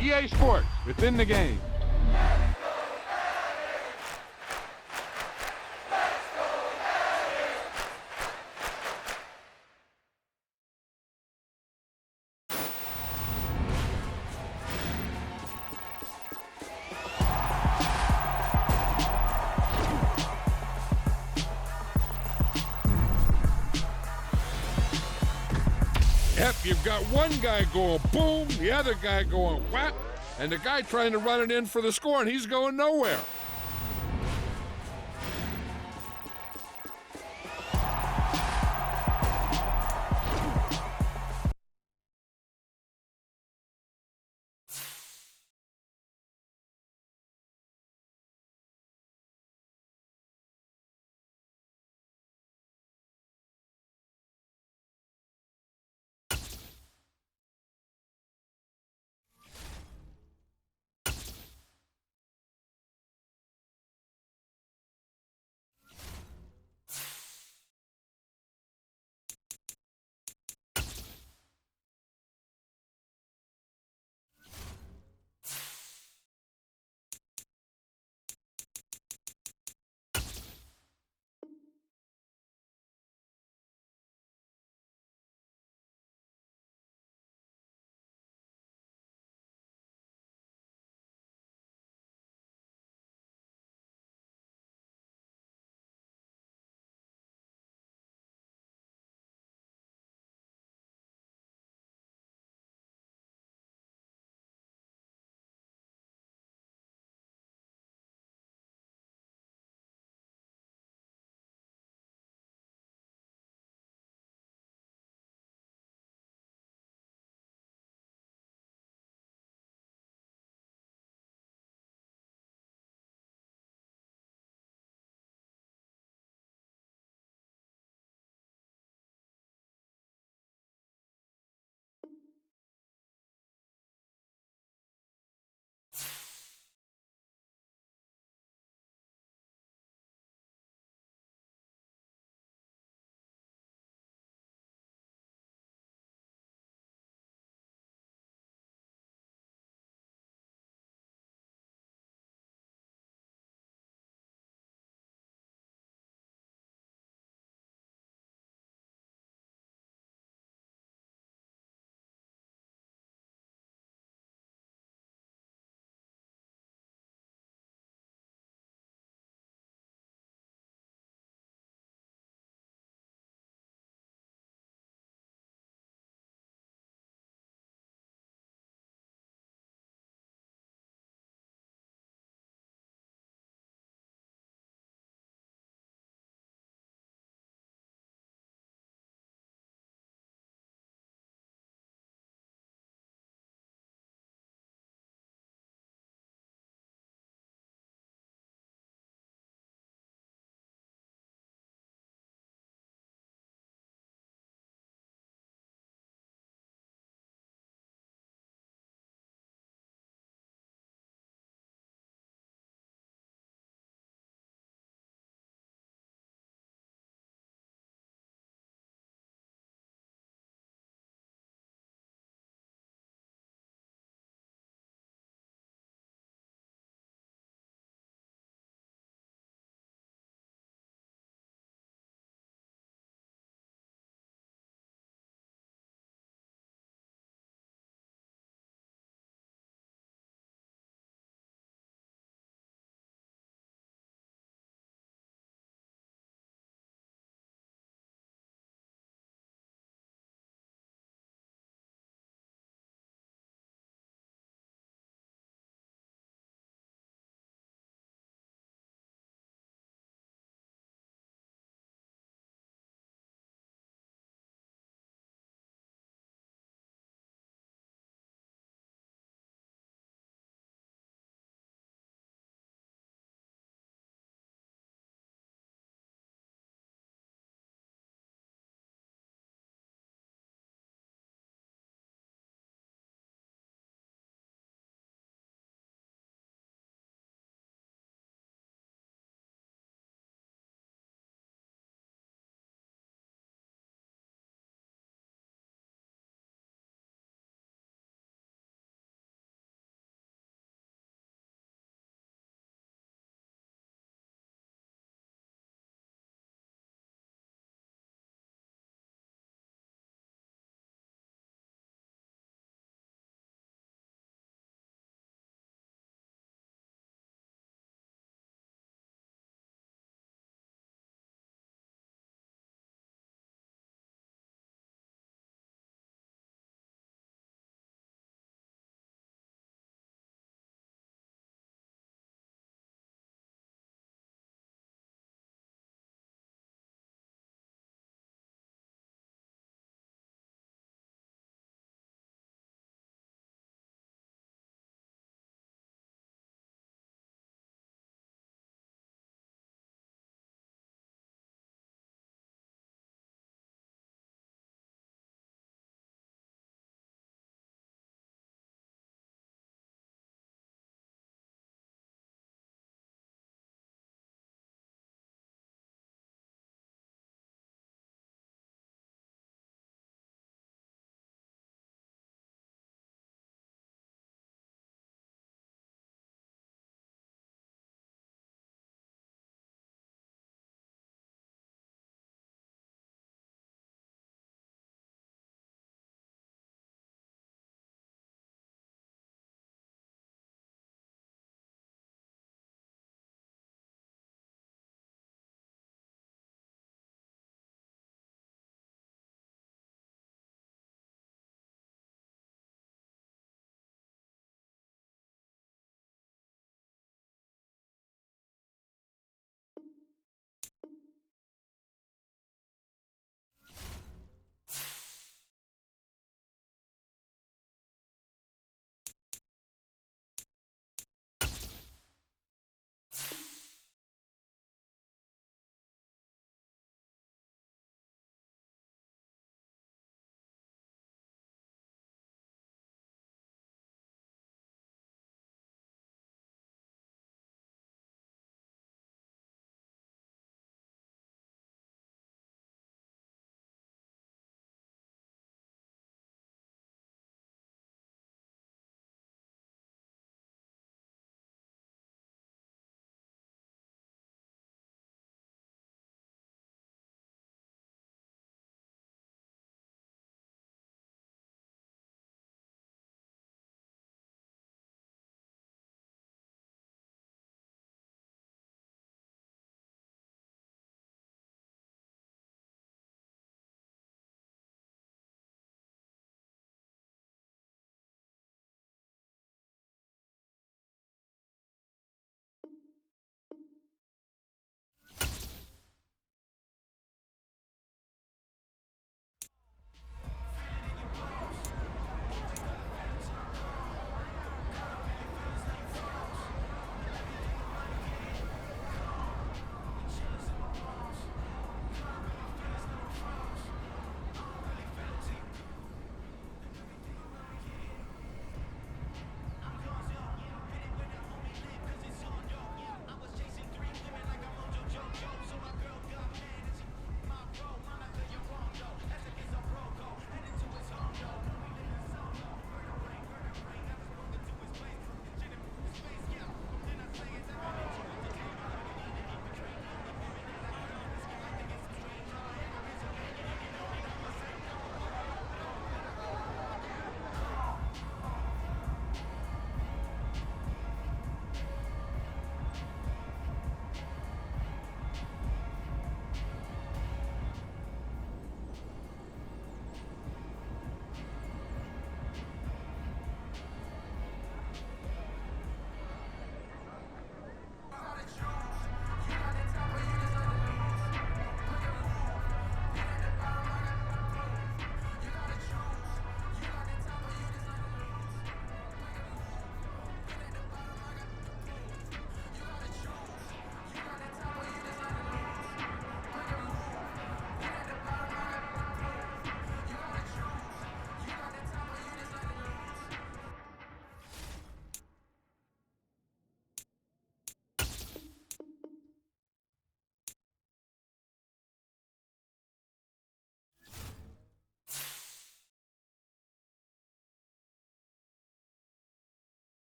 EA Sports, within the game. Yep, you've got one guy going boom, the other guy going whap, and the guy trying to run it in for the score, and he's going nowhere.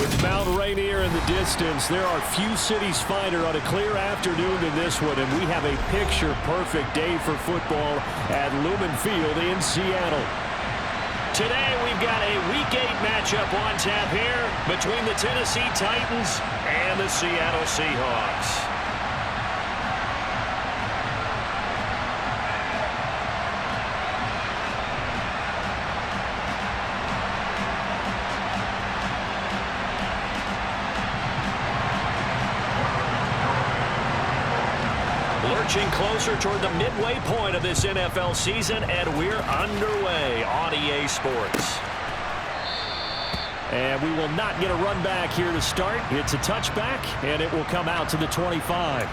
With Mount Rainier in the distance, there are few cities finer on a clear afternoon than this one, and we have a picture-perfect day for football at Lumen Field in Seattle. Today, we've got a Week 8 matchup on tap here between the Tennessee Titans and the Seattle Seahawks. Lurching closer toward the midway point of this NFL season, and we're underway on EA Sports. And we will not get a run back here to start. It's a touchback, and it will come out to the 25.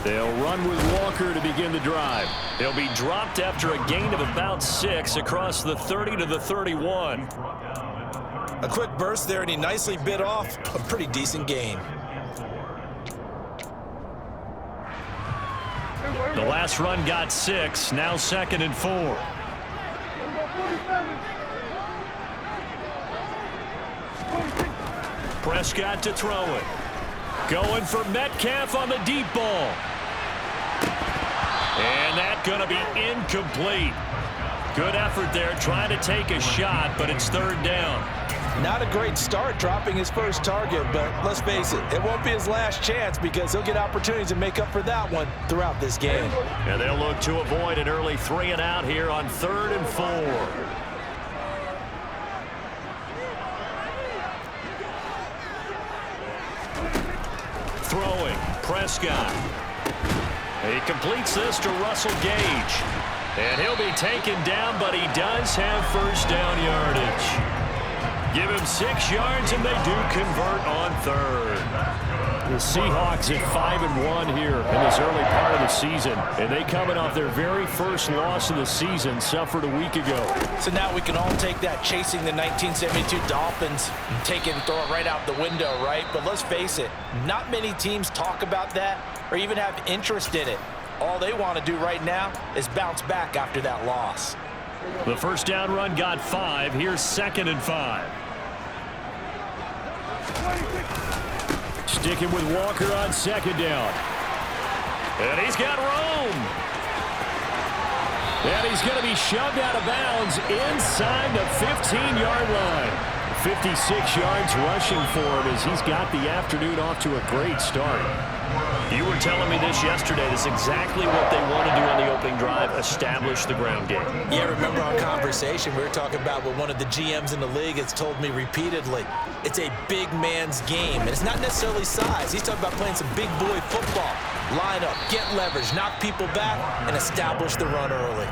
They'll run with Walker to begin the drive. They'll be dropped after a gain of about 6 across the 30 to the 31. A quick burst there, and he nicely bit off a pretty decent gain. The last run got 6, now 2nd and 4. Prescott to throw it. Going for Metcalf on the deep ball. And that's going to be incomplete. Good effort there, trying to take a shot, but it's 3rd down. Not a great start dropping his first target, but let's face it, it won't be his last chance because he'll get opportunities to make up for that one throughout this game. And they'll look to avoid an early 3 and out here on 3rd and 4. Throwing, Prescott. He completes this to Russell Gage. And he'll be taken down, but he does have 1st down yardage. Give him 6 yards, and they do convert on 3rd. The Seahawks at 5-1 here in this early part of the season. And they coming off their very first loss of the season, suffered a week ago. So now we can all take that chasing the 1972 Dolphins and take it and throw it right out the window, right? But let's face it, not many teams talk about that or even have interest in it. All they want to do right now is bounce back after that loss. The 1st down run got 5. Here's 2nd and 5. Sticking with Walker on 2nd down. And he's got room. And he's going to be shoved out of bounds inside the 15-yard line. 56 yards rushing for him as he's got the afternoon off to a great start. You were telling me this yesterday. This is exactly what they want to do on the opening drive, establish the ground game. Yeah, remember our conversation we were talking about with one of the GMs in the league has told me repeatedly, it's a big man's game. And it's not necessarily size. He's talking about playing some big boy football. Line up, get leverage, knock people back, and establish the run early.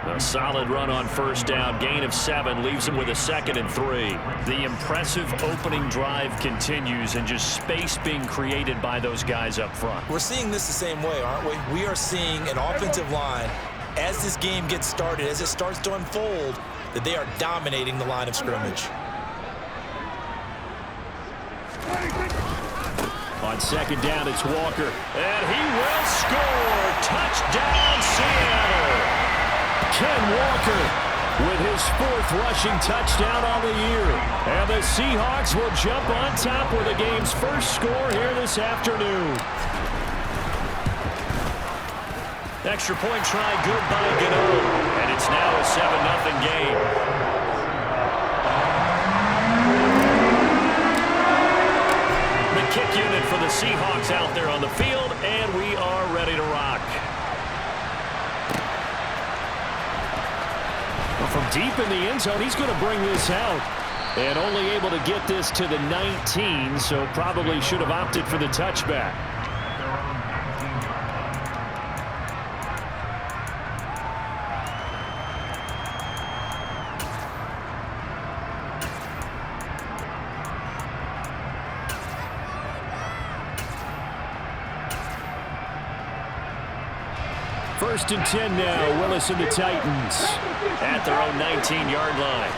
A solid run on 1st down. Gain of 7 leaves him with a 2nd and 3. The impressive opening drive continues and just space being created by those guys up front. We're seeing this the same way, aren't we? We are seeing an offensive line, as this game gets started, as it starts to unfold, that they are dominating the line of scrimmage. On 2nd down, it's Walker. And he will score. Touchdown, Seattle. Ken Walker with his 4th rushing touchdown on the year. And the Seahawks will jump on top with the game's first score here this afternoon. Extra point try good by Gano. And it's now a 7-0 game. The kick unit for the Seahawks out there on the field, and we are ready to rock. From deep in the end zone, he's going to bring this out. And only able to get this to the 19, so probably should have opted for the touchback. 1st and 10 now. Willis and the Titans at their own 19-yard line.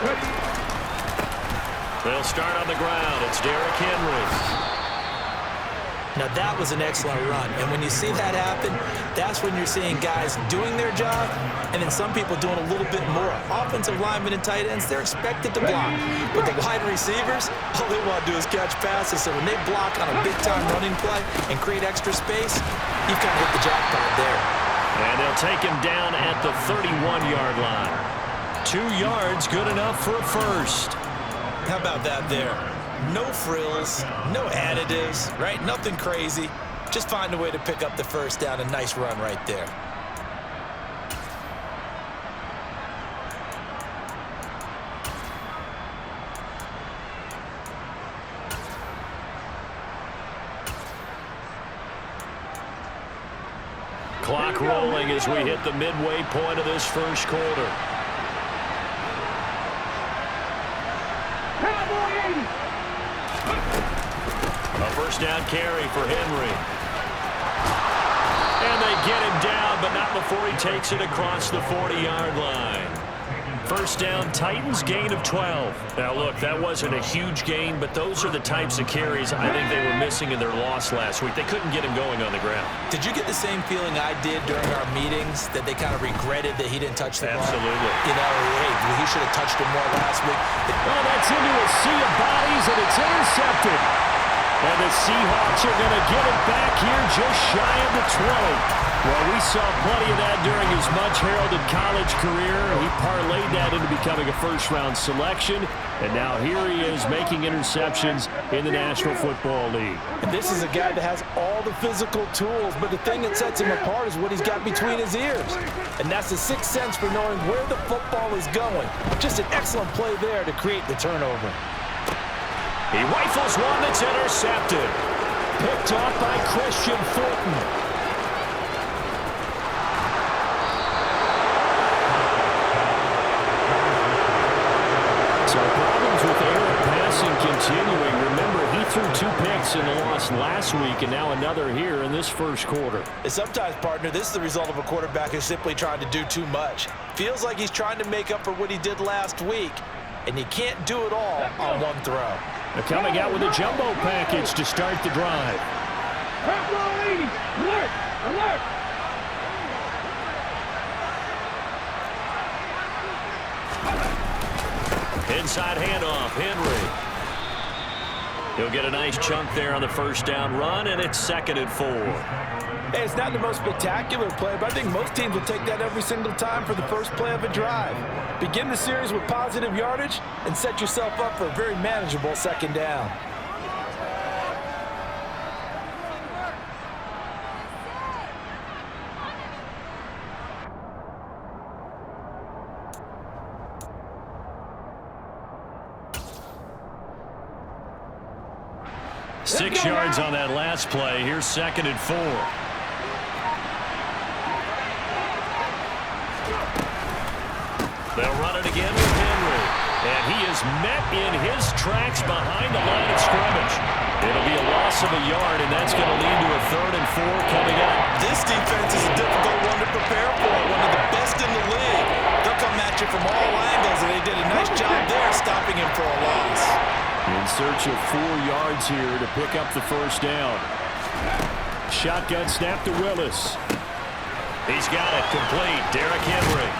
They'll start on the ground. It's Derrick Henry. Now, that was an excellent run. And when you see that happen, that's when you're seeing guys doing their job and then some people doing a little bit more. Offensive linemen and tight ends, they're expected to block. But the wide receivers, all they want to do is catch passes. So when they block on a big-time running play and create extra space, you've kind of hit the jackpot there. And they'll take him down at the 31-yard line. 2 yards, good enough for a first. How about that there? No frills, no additives, right? Nothing crazy. Just find a way to pick up the first down. A nice run right there. Clock rolling as we hit the midway point of this first quarter. A first down carry for Henry. And they get him down, but not before he takes it across the 40-yard line. First down, Titans, gain of 12. Now, look, that wasn't a huge gain, but those are the types of carries I think they were missing in their loss last week. They couldn't get him going on the ground. Did you get the same feeling I did during our meetings, that they kind of regretted that he didn't touch the ball? Absolutely. You know, hey, he should have touched it more last week. Oh, that's into a sea of bodies, and it's intercepted. And the Seahawks are going to get it back here just shy of the 20. Well, we saw plenty of that during his much-heralded college career. He parlayed that into becoming a first-round selection, and now here he is making interceptions in the National Football League. And this is a guy that has all the physical tools, but the thing that sets him apart is what he's got between his ears. And that's the sixth sense for knowing where the football is going. Just an excellent play there to create the turnover. He rifles one that's intercepted. Picked off by Christian Fulton. So problems with air passing continuing. Remember, he threw 2 picks in the loss last week, and now another here in this first quarter. And sometimes, partner, this is the result of a quarterback who's simply trying to do too much. Feels like he's trying to make up for what he did last week, and you can't do it all on one throw. They're coming out with a jumbo package to start the drive. Alert! Alert! Inside handoff, Henry. He'll get a nice chunk there on the first down run, and it's 2nd and 4. Hey, it's not the most spectacular play, but I think most teams will take that every single time for the first play of a drive. Begin the series with positive yardage and set yourself up for a very manageable 2nd down. Six yards on that last play. Here's 2nd and 4. They'll run it again with Henry. And he is met in his tracks behind the line of scrimmage. It'll be a loss of a yard, and that's going to lead to a 3rd and 4 coming up. This defense is a difficult one to prepare for, one of the best in the league. They'll come at you from all angles, and they did a nice job there stopping him for a loss. In search of 4 yards here to pick up the first down. Shotgun snap to Willis. He's got it complete. Derrick Henry.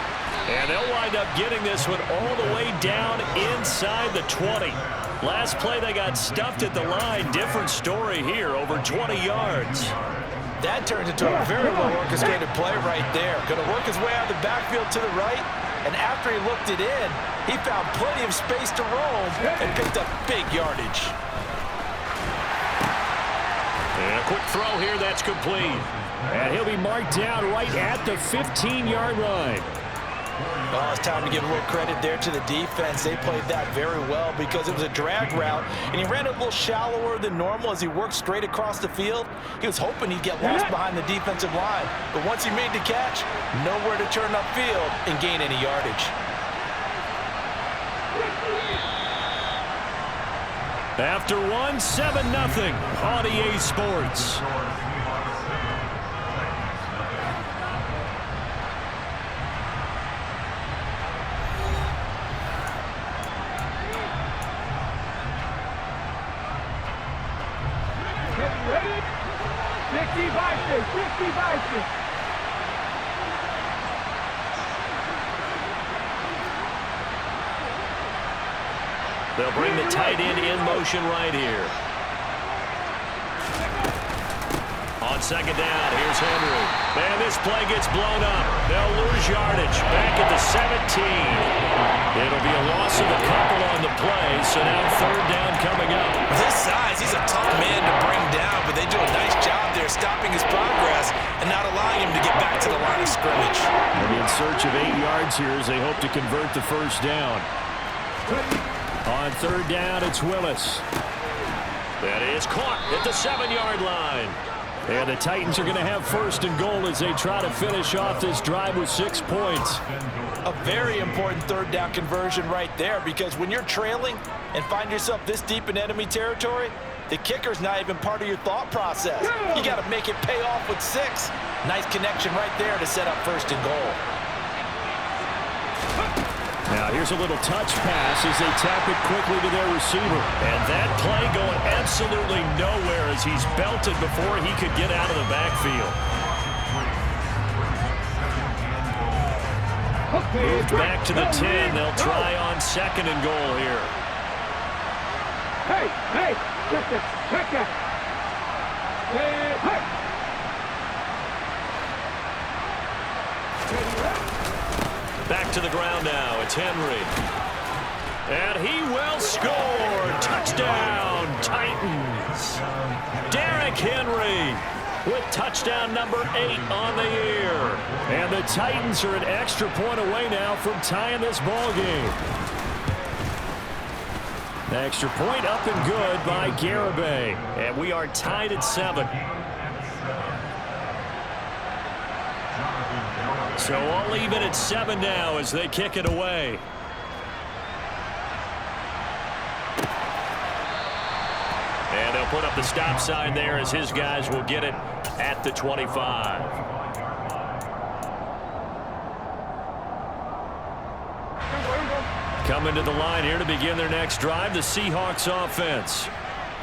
And they'll wind up getting this one all the way down inside the 20. Last play they got stuffed at the line. Different story here, over 20 yards. That turns into a very well-orchestrated play right there. Going to work his way out of the backfield to the right. And after he looked it in, he found plenty of space to roam and picked up big yardage. And a quick throw here, that's complete. And he'll be marked down right at the 15-yard line. Well, it's time to give a little credit there to the defense. They played that very well because it was a drag route, and he ran a little shallower than normal as he worked straight across the field. He was hoping he'd get lost behind the defensive line, but once he made the catch, nowhere to turn upfield and gain any yardage. After one, 7-0 on EA Sports. They'll bring the tight end in motion right here. On second down, here's Henry. And this play gets blown up. They'll lose yardage. Back at the 17. It'll be a loss of a couple on the play, so now third down coming up. This size, he's a tough man to bring down, but they do a nice job there stopping his progress and not allowing him to get back to the line of scrimmage. And in search of 8 yards here as they hope to convert the first down. On third down, it's Willis. That is caught at the 7-yard line. And the Titans are going to have first and goal as they try to finish off this drive with 6 points. A very important third down conversion right there, because when you're trailing and find yourself this deep in enemy territory, the kicker's not even part of your thought process. You got to make it pay off with 6. Nice connection right there to set up first and goal. Now here's a little touch pass as they tap it quickly to their receiver. And that play going absolutely nowhere as he's belted before he could get out of the backfield. Moved back to the 10. They'll try on second and goal here. Hey, check it. Hey. Back to the ground now. It's Henry. And he will score. Touchdown, Titans. Derrick Henry with touchdown number 8 on the year. And the Titans are an extra point away now from tying this ball game. The extra point up and good by Garibay. And we are tied at 7. So all even at 7 now as they kick it away. And they'll put up the stop sign there as his guys will get it at the 25. Coming to the line here to begin their next drive, the Seahawks offense.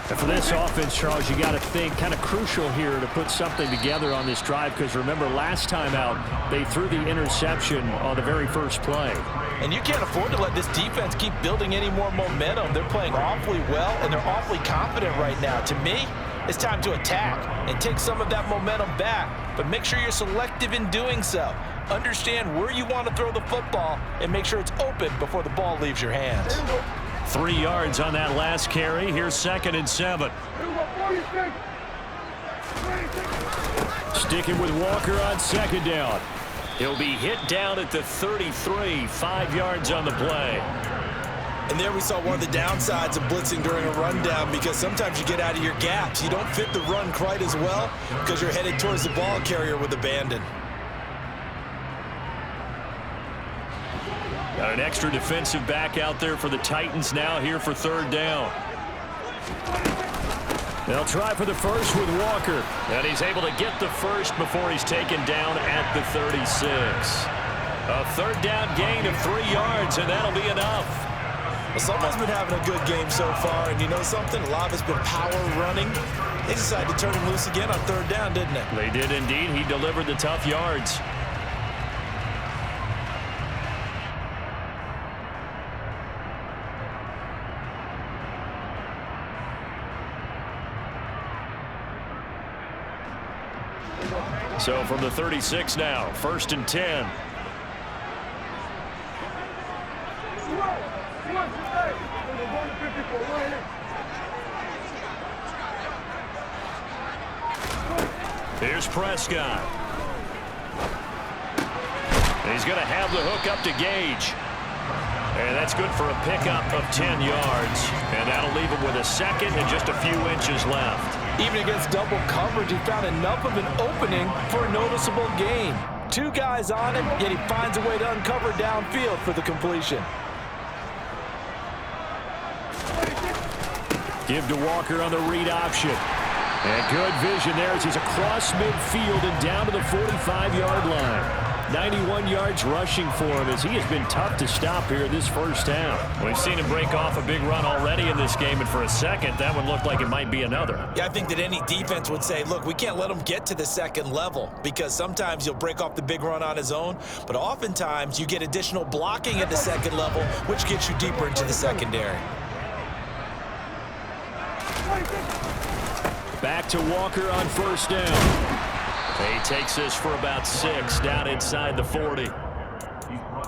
And for this offense, Charles, you got to think kind of crucial here to put something together on this drive, because remember last time out they threw the interception on the very first play. And you can't afford to let this defense keep building any more momentum. They're playing awfully well, and they're awfully confident right now. To me, it's time to attack and take some of that momentum back, but make sure you're selective in doing so. Understand where you want to throw the football and make sure it's open before the ball leaves your hands. 3 yards on that last carry. Here's second and 7. Sticking with Walker on second down. He'll be hit down at the 33, 5 yards on the play. And there we saw one of the downsides of blitzing during a rundown, because sometimes you get out of your gaps. You don't fit the run quite as well because you're headed towards the ball carrier with abandon. Got an extra defensive back out there for the Titans now here for third down. They'll try for the first with Walker. And he's able to get the first before he's taken down at the 36. A third down gain of 3 yards, and that'll be enough. Well, someone's been having a good game so far, and you know something? A lot of it's been power running. They decided to turn him loose again on third down, didn't they? They did indeed. He delivered the tough yards. So from the 36 now, first and 10. Here's Prescott. And he's going to have the hook up to Gage. And that's good for a pickup of 10 yards. And that'll leave him with a second and just a few inches left. Even against double coverage, he found enough of an opening for a noticeable gain. 2 guys on him, yet he finds a way to uncover downfield for the completion. Give to Walker on the read option. And good vision there as he's across midfield and down to the 45-yard line. 91 yards rushing for him as he has been tough to stop here this first half. We've seen him break off a big run already in this game, and for a second, that one looked like it might be another. Yeah, I think that any defense would say, look, we can't let him get to the second level because sometimes you'll break off the big run on his own, but oftentimes you get additional blocking at the second level, which gets you deeper into the secondary. Back to Walker on first down. He takes this for about 6 down inside the 40.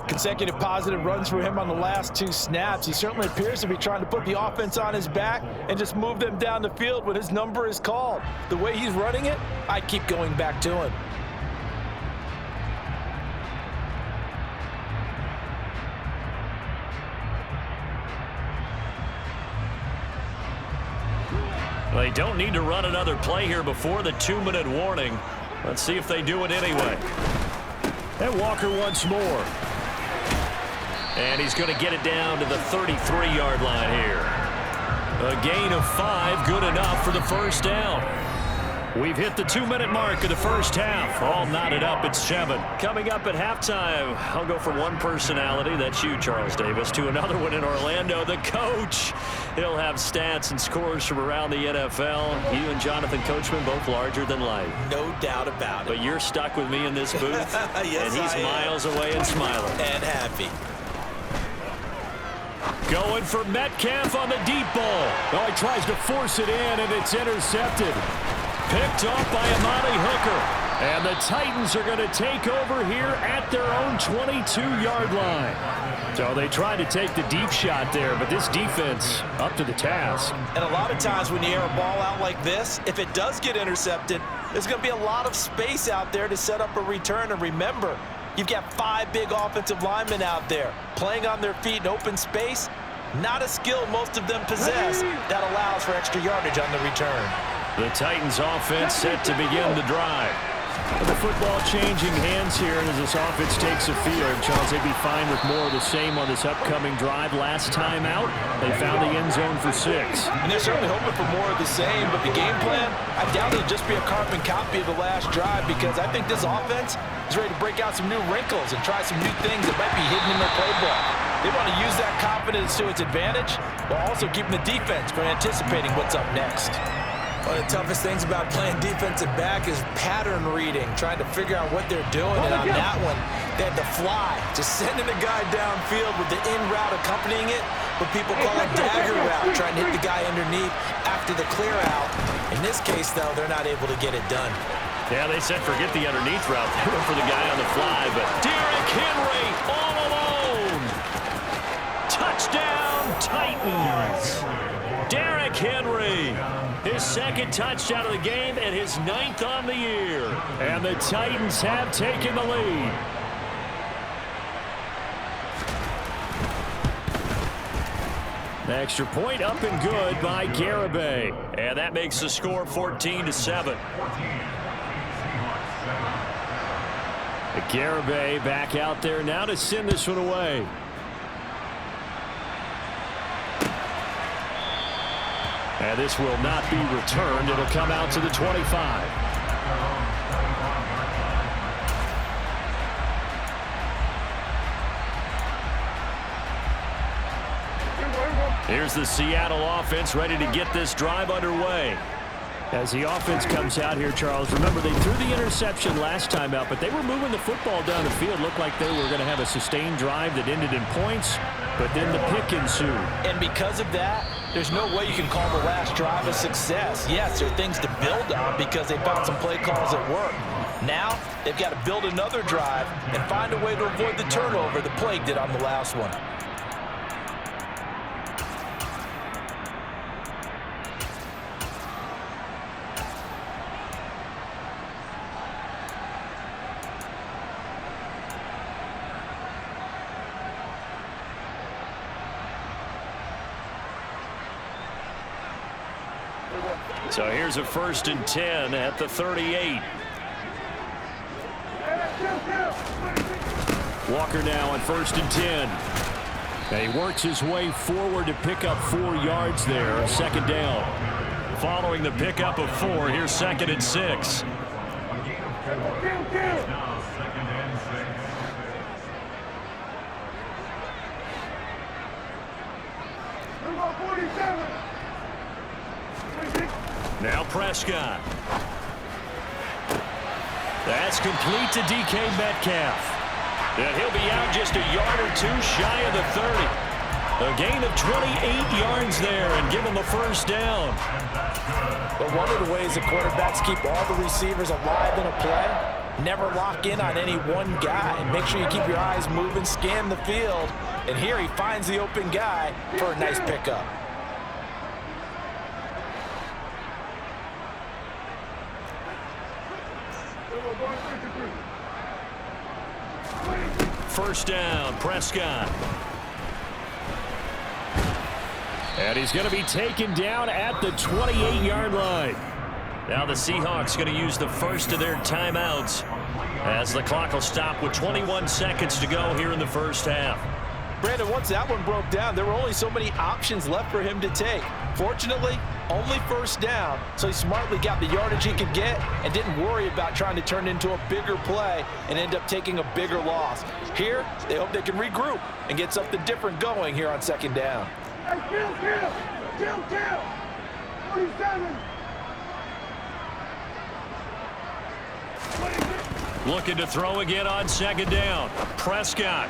Consecutive positive runs for him on the last 2 snaps. He certainly appears to be trying to put the offense on his back and just move them down the field when his number is called. The way he's running it, I keep going back to him. They don't need to run another play here before the 2-minute warning. Let's see if they do it anyway. And Walker once more. And he's going to get it down to the 33-yard line here. A gain of 5, good enough for the first down. We've hit the 2-minute mark of the first half. All knotted up at 7. Coming up at halftime, I'll go from one personality, that's you, Charles Davis, to another one in Orlando, the coach. He'll have stats and scores from around the NFL. You and Jonathan Coachman both larger than life. No doubt about it. But you're stuck with me in this booth, yes, and he's miles away and smiling. And happy. Going for Metcalf on the deep ball. Oh, he tries to force it in, and it's intercepted. Picked off by Amani Hooker. And the Titans are going to take over here at their own 22-yard line. So they tried to take the deep shot there, but this defense up to the task. And a lot of times when you air a ball out like this, if it does get intercepted, there's going to be a lot of space out there to set up a return. And remember, you've got 5 big offensive linemen out there playing on their feet in open space. Not a skill most of them possess that allows for extra yardage on the return. The Titans offense set to begin the drive. The football changing hands here as this offense takes the field. Charles, they'd be fine with more of the same on this upcoming drive. Last time out, they found the end zone for 6. And they're certainly hoping for more of the same, but the game plan, I doubt it'll just be a carbon copy of the last drive because I think this offense is ready to break out some new wrinkles and try some new things that might be hidden in their playbook. They want to use that confidence to its advantage while also keeping the defense from anticipating what's up next. One of the toughest things about playing defensive back is pattern reading, trying to figure out what they're doing. And on that one, they had to fly, just sending a guy downfield with the in route accompanying it, what people call a dagger route, trying to hit the guy underneath after the clear out. In this case, though, they're not able to get it done. Yeah, they said forget the underneath route. They went for the guy on the fly, but Derrick Henry all alone. Touchdown, Titans. Derrick Henry. His second touchdown of the game and his 9th on the year. And the Titans have taken the lead. The extra point up and good by Garibay. And that makes the score 14-7. Garibay back out there now to send this one away. And this will not be returned. It'll come out to the 25. Here's the Seattle offense ready to get this drive underway. As the offense comes out here, Charles, remember they threw the interception last time out, but they were moving the football down the field. Looked like they were going to have a sustained drive that ended in points, but then the pick ensued. And because of that, there's no way you can call the last drive a success. Yes, there are things to build on because they found some play calls that work. Now, they've got to build another drive and find a way to avoid the turnover the Plague did on the last one. So here's a 1st and 10 at the 38. Walker now on 1st and 10. And he works his way forward to pick up 4 yards there. 2nd down. Following the pickup of 4, here's 2nd and 6. Now Prescott. That's complete to DK Metcalf. And he'll be out just a yard or two shy of the 30. A gain of 28 yards there and give him a first down. But one of the ways the quarterbacks keep all the receivers alive in a play, never lock in on any one guy. Make sure you keep your eyes moving, scan the field. And here he finds the open guy for a nice pickup. First down, Prescott. And he's going to be taken down at the 28-yard line. Now the Seahawks going to use the first of their timeouts as the clock will stop with 21 seconds to go here in the first half. Brandon, once that one broke down, there were only so many options left for him to take. Fortunately, only first down, so he smartly got the yardage he could get and didn't worry about trying to turn it into a bigger play and end up taking a bigger loss. Here, they hope they can regroup and get something different going here on second down. Hey, kill! 47! Looking to throw again on second down. Prescott.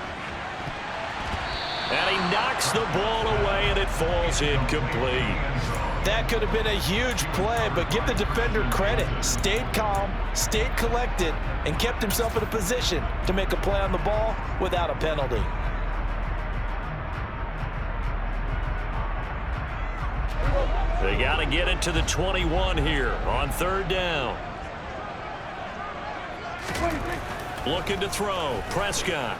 And he knocks the ball away, and it falls incomplete. That could have been a huge play, but give the defender credit. Stayed calm, stayed collected, and kept himself in a position to make a play on the ball without a penalty. They got to get it to the 21 here on third down. Looking to throw. Prescott.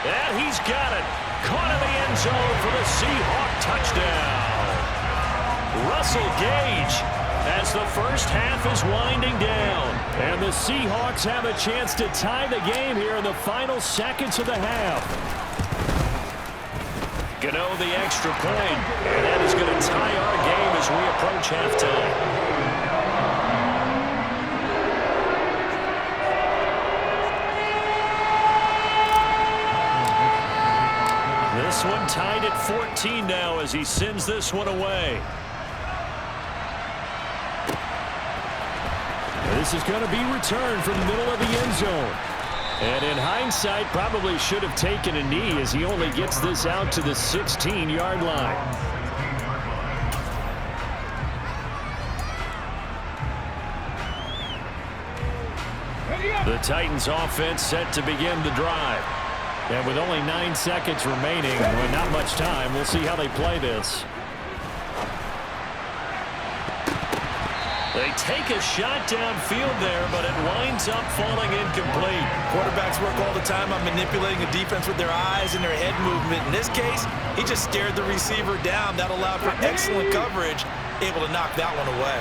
And he's got it. Caught in the end zone for the Seahawk touchdown. Russell Gage as the first half is winding down. And the Seahawks have a chance to tie the game here in the final seconds of the half. Gano the extra point, and that is going to tie our game as we approach halftime. This one tied at 14 now as he sends this one away. This is going to be returned from the middle of the end zone. And in hindsight, probably should have taken a knee as he only gets this out to the 16-yard line. The Titans offense set to begin the drive. And with only 9 seconds remaining, well, not much time, we'll see how they play this. They take a shot downfield there, but it winds up falling incomplete. Quarterbacks work all the time on manipulating the defense with their eyes and their head movement. In this case, he just stared the receiver down. That allowed for excellent coverage, able to knock that one away.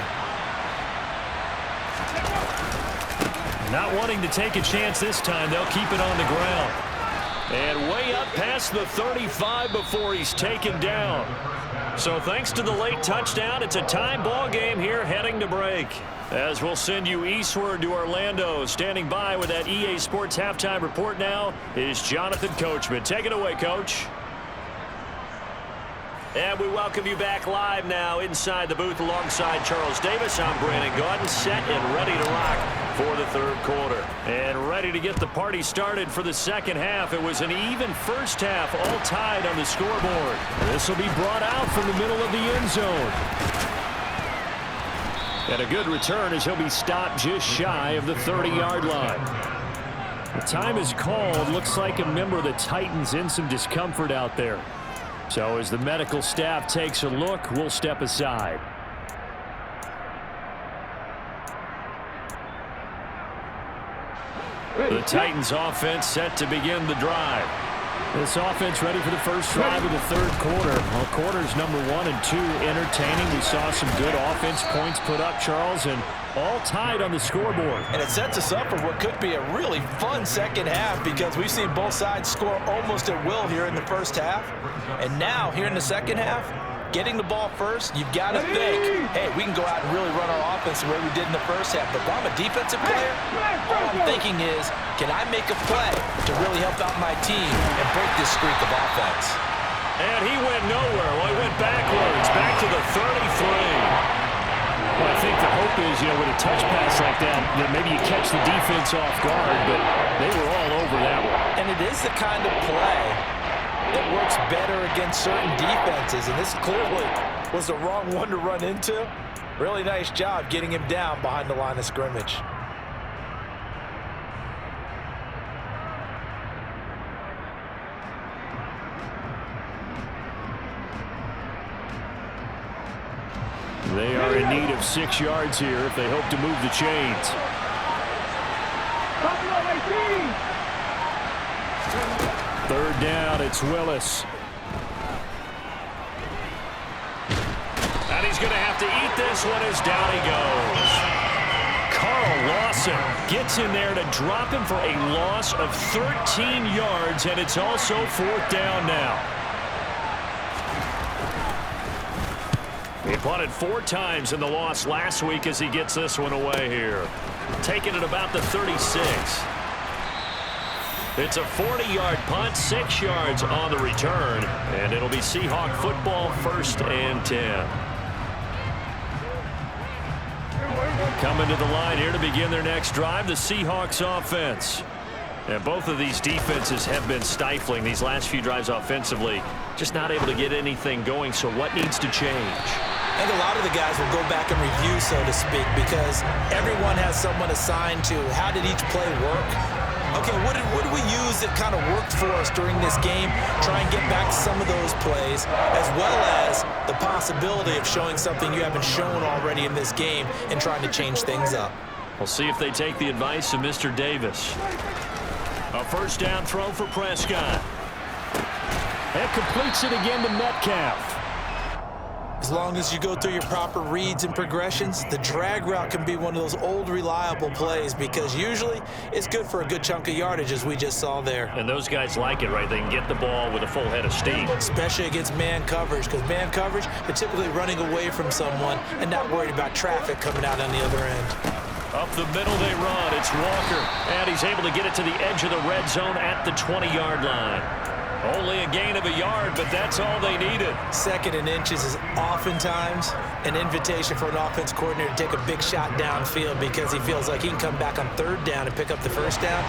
Not wanting to take a chance this time, they'll keep it on the ground. And way up past the 35 before he's taken down. So thanks to the late touchdown, it's a tie ball game here heading to break. As we'll send you eastward to Orlando. Standing by with that EA Sports Halftime Report now is Jonathan Coachman. Take it away, Coach. And we welcome you back live now inside the booth alongside Charles Davis. I'm Brandon Gaudin, set and ready to rock for the third quarter. And ready to get the party started for the second half. It was an even first half, all tied on the scoreboard. This will be brought out from the middle of the end zone. And a good return as he'll be stopped just shy of the 30-yard line. The time is called. Looks like a member of the Titans in some discomfort out there. So as the medical staff takes a look, we'll step aside. The Titans offense set to begin the drive. This offense ready for the first drive of the third quarter. Well, quarters number 1 and 2 entertaining. We saw some good offense points put up, Charles, and all tied on the scoreboard. And it sets us up for what could be a really fun second half because we've seen both sides score almost at will here in the first half. And now, here in the second half, getting the ball first, you've got to think, hey, we can go out and really run our offense the way we did in the first half. But if I'm a defensive player, all I'm thinking is, can I make a play to really help out my team and break this streak of offense? And he went nowhere. Well, he went backwards, back to the 33. Well, I think the hope is, with a touch pass like that maybe you catch the defense off guard, but they were all over that one. And it is the kind of play that works better against certain defenses, and this clearly was the wrong one to run into. Really nice job getting him down behind the line of scrimmage. They are in need of 6 yards here if they hope to move the chains. Third down, it's Willis. And he's going to have to eat this one as down he goes. Carl Lawson gets in there to drop him for a loss of 13 yards, and it's also 4th down now. He punted 4 times in the loss last week as he gets this one away here. Taking it about the 36. It's a 40-yard punt, 6 yards on the return, and it'll be Seahawk football, 1st and 10. Coming to the line here to begin their next drive, the Seahawks offense. And both of these defenses have been stifling these last few drives offensively. Just not able to get anything going, so what needs to change? I think a lot of the guys will go back and review, so to speak, because everyone has someone assigned to how did each play work. Okay, what did we use that kind of worked for us during this game? Try and get back to some of those plays, as well as the possibility of showing something you haven't shown already in this game and trying to change things up. We'll see if they take the advice of Mr. Davis. A 1st down throw for Prescott. And completes it again to Metcalf. As long as you go through your proper reads and progressions, the drag route can be one of those old reliable plays because usually it's good for a good chunk of yardage, as we just saw there. And those guys like it, right? They can get the ball with a full head of steam. Especially against man coverage, because man coverage, they're typically running away from someone and not worried about traffic coming out on the other end. Up the middle they run. It's Walker. And he's able to get it to the edge of the red zone at the 20-yard line. Only a gain of a yard, but that's all they needed. 2nd and inches is oftentimes an invitation for an offense coordinator to take a big shot downfield because he feels like he can come back on 3rd down and pick up the 1st down.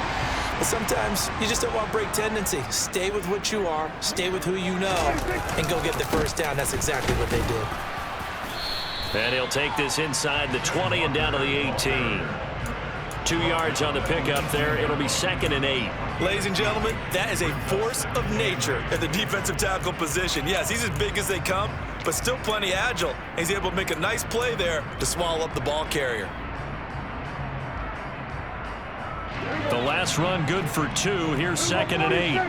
But sometimes you just don't want break tendency. Stay with what you are, stay with who you know, and go get the 1st down. That's exactly what they did. And he'll take this inside the 20 and down to the 18. 2 yards on the pickup there. It'll be 2nd and 8. Ladies and gentlemen, that is a force of nature at the defensive tackle position. Yes, he's as big as they come, but still plenty agile. He's able to make a nice play there to swallow up the ball carrier. The last run good for 2. Here's 2nd and 8.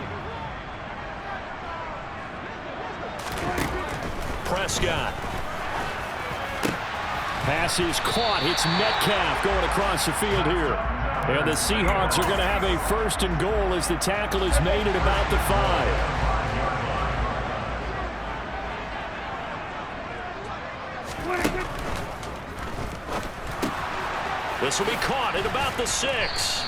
Prescott. Pass is caught. It's Metcalf going across the field here. And the Seahawks are going to have a 1st and goal as the tackle is made at about the 5. This will be caught at about the 6.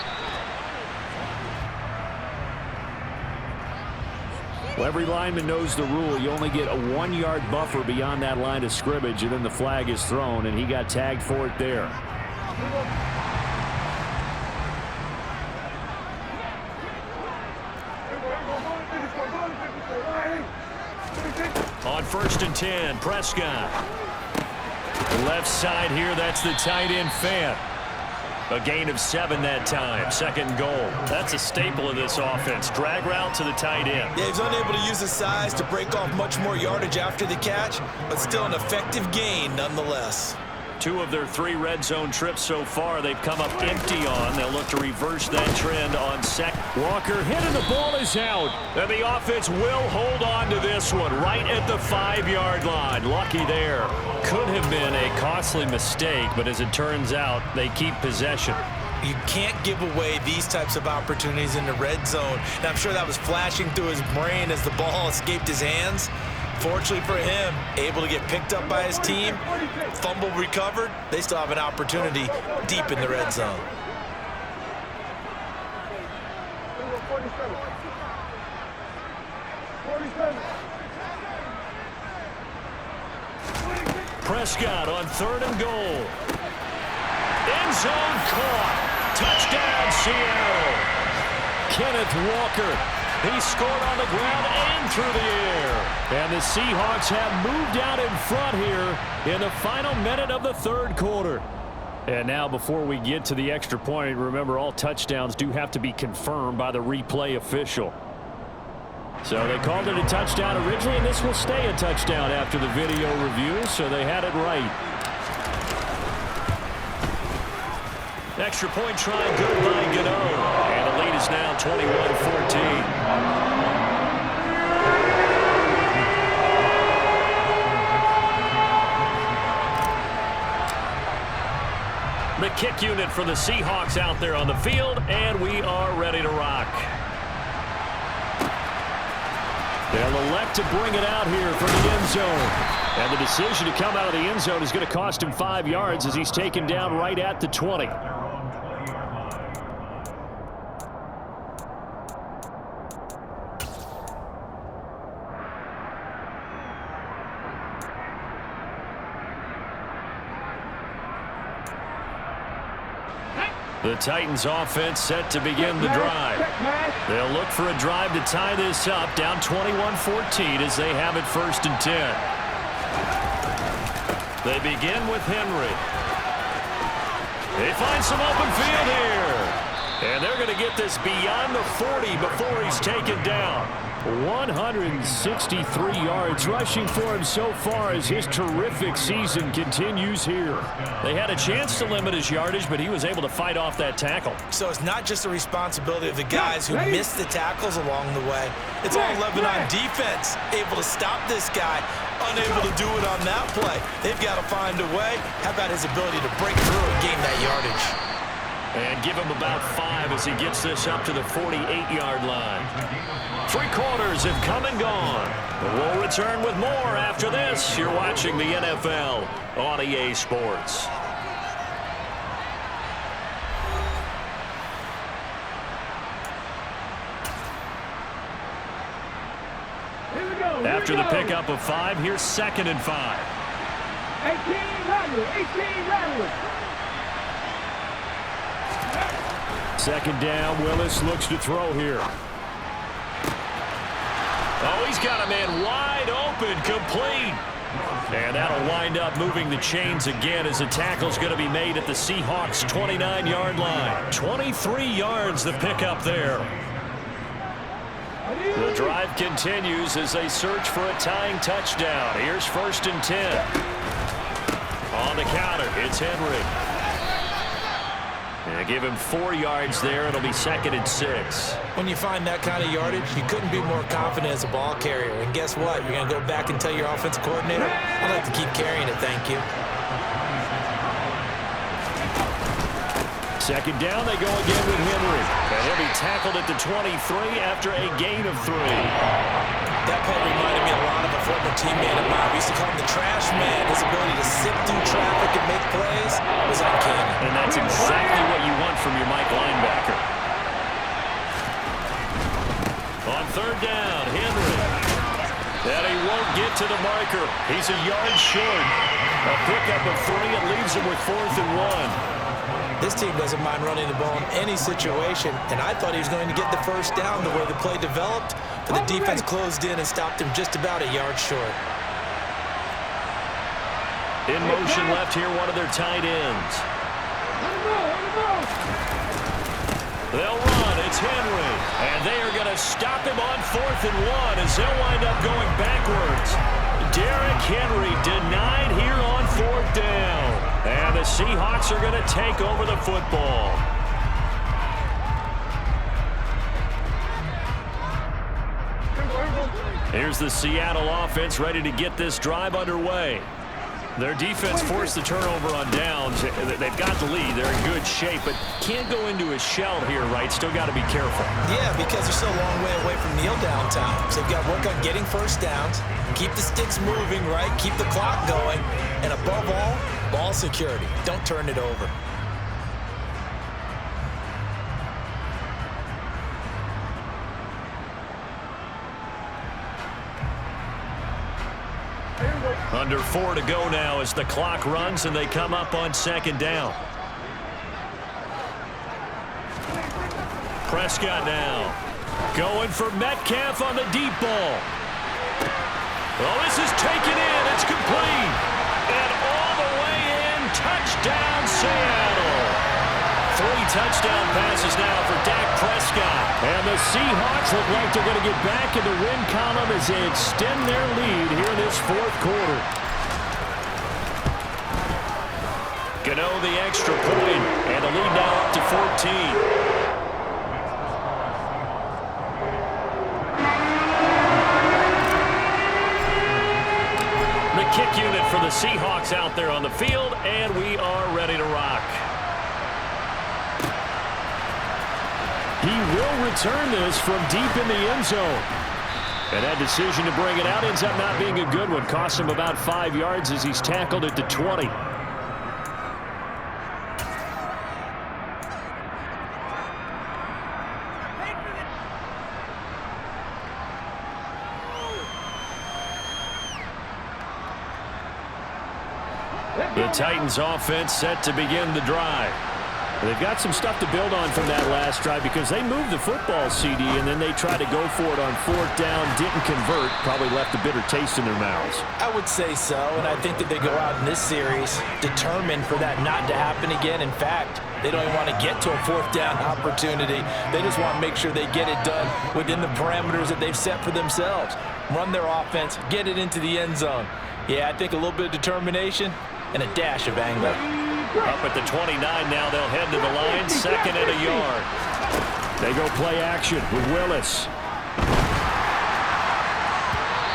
Well, every lineman knows the rule. You only get a 1-yard buffer beyond that line of scrimmage, and then the flag is thrown, and he got tagged for it there. On 1st and 10, Prescott. Left side here, that's the tight end Fant. A gain of 7 that time. 2nd goal. That's a staple of this offense. Drag route to the tight end. Yeah, he's unable to use his size to break off much more yardage after the catch, but still an effective gain nonetheless. 2 of their 3 red zone trips so far, they've come up empty on. They'll look to reverse that trend on 2nd. Walker hit and the ball is out. And the offense will hold on to this one right at the 5-yard line. Lucky there. Could have been a costly mistake, but as it turns out, they keep possession. You can't give away these types of opportunities in the red zone. And I'm sure that was flashing through his brain as the ball escaped his hands. Fortunately for him, able to get picked up by his team, fumble recovered. They still have an opportunity deep in the red zone. Prescott on 3rd and goal. End zone caught. Touchdown, Seattle. Kenneth Walker. He scored on the ground and through the air. And the Seahawks have moved out in front here in the final minute of the 3rd quarter. And now before we get to the extra point, remember all touchdowns do have to be confirmed by the replay official. So they called it a touchdown originally, and this will stay a touchdown after the video review, so they had it right. Extra point try good by Gano. And the lead is now 21-14. The kick unit for the Seahawks out there on the field, and we are ready to rock. They'll elect to bring it out here from the end zone. And the decision to come out of the end zone is going to cost him 5 yards as he's taken down right at the 20. The Titans offense set to begin the drive. They'll look for a drive to tie this up, down 21-14 as they have it 1st and 10. They begin with Henry. They find some open field here. And they're going to get this beyond the 40 before he's taken down. 163 yards rushing for him so far as his terrific season continues here. They had a chance to limit his yardage, but he was able to fight off that tackle. So it's not just the responsibility of the guys who missed the tackles along the way. It's all 11 on defense, able to stop this guy, unable to do it on that play. They've got to find a way. How about his ability to break through and gain that yardage? And give him about 5 as he gets this up to the 48-yard line. 3 quarters have come and gone. But we'll return with more after this. You're watching the NFL on EA Sports. After the pickup of 5, here's 2nd and 5. 18 Rattler. 2nd down, Willis looks to throw here. Oh, he's got a man wide open, complete. And that'll wind up moving the chains again as the tackle's going to be made at the Seahawks' 29-yard line. 23 yards the pickup there. The drive continues as they search for a tying touchdown. Here's 1st and 10. On the counter, it's Henry. Give him 4 yards there. It'll be 2nd and 6. When you find that kind of yardage, you couldn't be more confident as a ball carrier. And guess what? You're going to go back and tell your offensive coordinator, I'd like to keep carrying it, thank you. 2nd down, they go again with Henry. And he'll be tackled at the 23 after a gain of 3. That play reminded me a lot of a former teammate of mine. We used to call him the trash man. His ability to sift through traffic and make plays was uncanny. And that's exactly what you want from your Mike linebacker. On 3rd down, Henry. And he won't get to the marker. He's a yard short. A pickup of 3 and leaves him with 4th and 1. This team doesn't mind running the ball in any situation, and I thought he was going to get the 1st down the way the play developed, but the defense closed in and stopped him just about a yard short. In motion left here, one of their tight ends. They'll run. It's Henry, and they are going to stop him on 4th and 1 as they'll wind up going backwards. Derrick Henry denied here on 4th down. And the Seahawks are going to take over the football. Here's the Seattle offense ready to get this drive underway. Their defense forced the turnover on downs. They've got the lead. They're in good shape, but can't go into a shell here, right? Still got to be careful. Yeah, because they're still a long way away from kneel down time. So they've got to work on getting 1st downs, keep the sticks moving, right? Keep the clock going, and above all, ball security. Don't turn it over. Under 4 to go now as the clock runs and they come up on second down. Prescott now going for Metcalf on the deep ball. Well, this is taken in. It's complete. And all the way in. Touchdown, Seattle. 3 touchdown passes now for Dak Prescott. And the Seahawks look like they're going to get back in the win column as they extend their lead here in this fourth quarter. Gano the extra point, and the lead now up to 14. Kick unit for the Seahawks out there on the field, and we are ready to rock. He will return this from deep in the end zone. And that decision to bring it out ends up not being a good one. Cost him about 5 yards as he's tackled at the 20. The Titans offense set to begin the drive. They've got some stuff to build on from that last drive because they moved the football, CD, and then they tried to go for it on 4th down, didn't convert, probably left a bitter taste in their mouths. I would say so, and I think that they go out in this series determined for that not to happen again. In fact, they don't even want to get to a 4th down opportunity. They just want to make sure they get it done within the parameters that they've set for themselves. Run their offense, get it into the end zone. Yeah, I think a little bit of determination and a dash of anger. Up at the 29 now, they'll head to the line, 2nd and a yard. They go play action with Willis.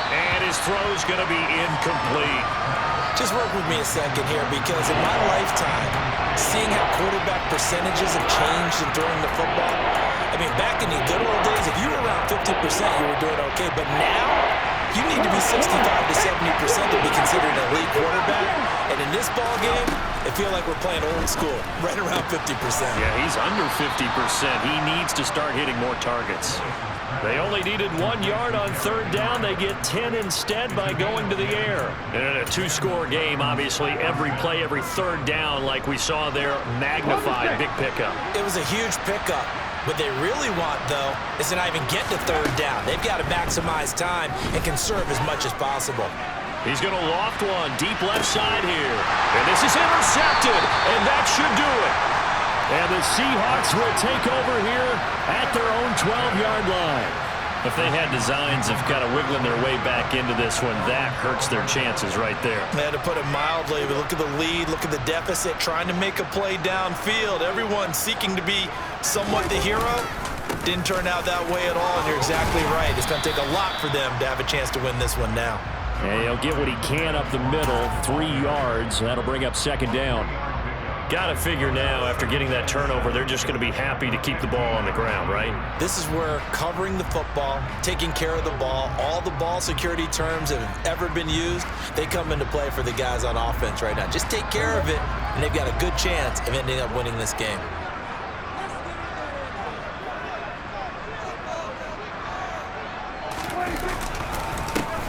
And his throw's going to be incomplete. Just work with me a second here, because in my lifetime, seeing how quarterback percentages have changed in throwing the football, I mean, back in the good old days, if you were around 50%, you were doing okay. But now, you need to be 65 to 70% to be considered an elite quarterback. And in this ball game, I feel like we're playing old school, right around 50%. Yeah, he's under 50%. He needs to start hitting more targets. They only needed 1 yard on 3rd down. They get 10 instead by going to the air. And in a 2-score game, obviously, every play, every 3rd down, like we saw there, magnified, big pickup. It was a huge pickup. What they really want, though, is to not even get to 3rd down. They've got to maximize time and conserve as much as possible. He's going to loft one deep left side here. And this is intercepted, and that should do it. And the Seahawks will take over here at their own 12-yard line. If they had designs of kind of wiggling their way back into this one, that hurts their chances right there. Yeah, to put it mildly, but look at the lead, look at the deficit, trying to make a play downfield. Everyone seeking to be somewhat the hero. Didn't turn out that way at all, and you're exactly right. It's going to take a lot for them to have a chance to win this one now. And he'll get what he can up the middle, 3 yards. That'll bring up 2nd down. Got to figure now, after getting that turnover, they're just going to be happy to keep the ball on the ground, right? This is where covering the football, taking care of the ball, all the ball security terms that have ever been used, they come into play for the guys on offense right now. Just take care of it, and they've got a good chance of ending up winning this game.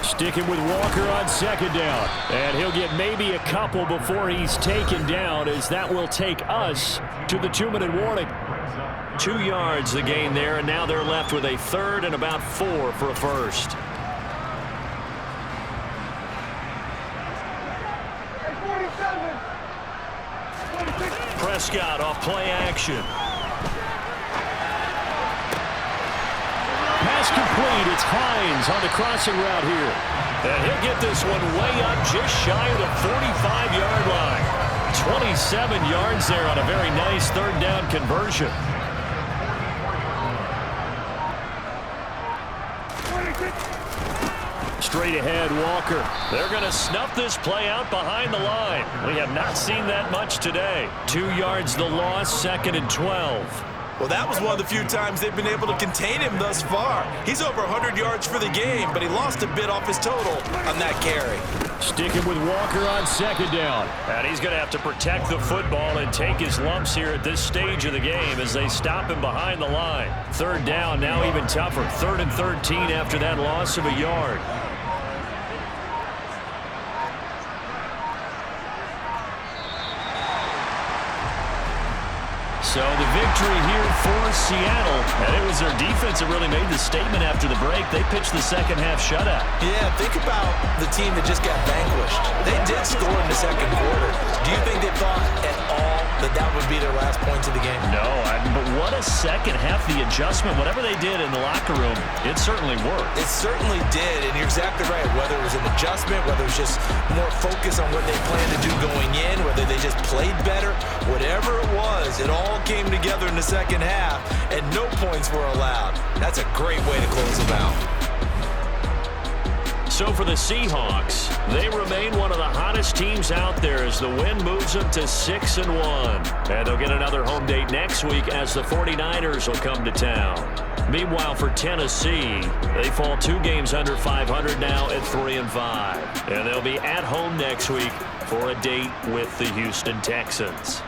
Sticking with Walker on 2nd down. And he'll get maybe a couple before he's taken down, as that will take us to the 2-minute warning. 2 yards the gain there, and now they're left with a 3rd and about 4 for a first. Prescott off play action. Pass complete. It's Hines on the crossing route here. And he'll get this one way up just shy of the 45-yard line. 27 yards there on a very nice 3rd down conversion. Straight ahead, Walker. They're going to snuff this play out behind the line. We have not seen that much today. 2 yards the loss, 2nd and 12. Well, that was one of the few times they've been able to contain him thus far. He's over 100 yards for the game, but he lost a bit off his total on that carry. Sticking with Walker on 2nd down. And he's going to have to protect the football and take his lumps here at this stage of the game as they stop him behind the line. 3rd down, now even tougher. 3rd and 13 after that loss of a yard. So the victory here for Seattle. And it was their defense that really made the statement after the break. They pitched the second half shutout. Yeah, think about the team that just got vanquished. They did score in the second quarter. Do you think they thought at all that that would be their last points of the game? No, but what a second half. The adjustment, whatever they did in the locker room, it certainly worked. It certainly did, and you're exactly right. Whether it was an adjustment, whether it was just more focus on what they planned to do going in, whether they just played better, whatever it was, it all came together in the second half, and no points were allowed. That's a great way to close them out. So for the Seahawks, they remain one of the hottest teams out there as the win moves them to 6-1. And they'll get another home date next week as the 49ers will come to town. Meanwhile, for Tennessee, they fall 2 games under 500 now at 3-5. And they'll be at home next week for a date with the Houston Texans.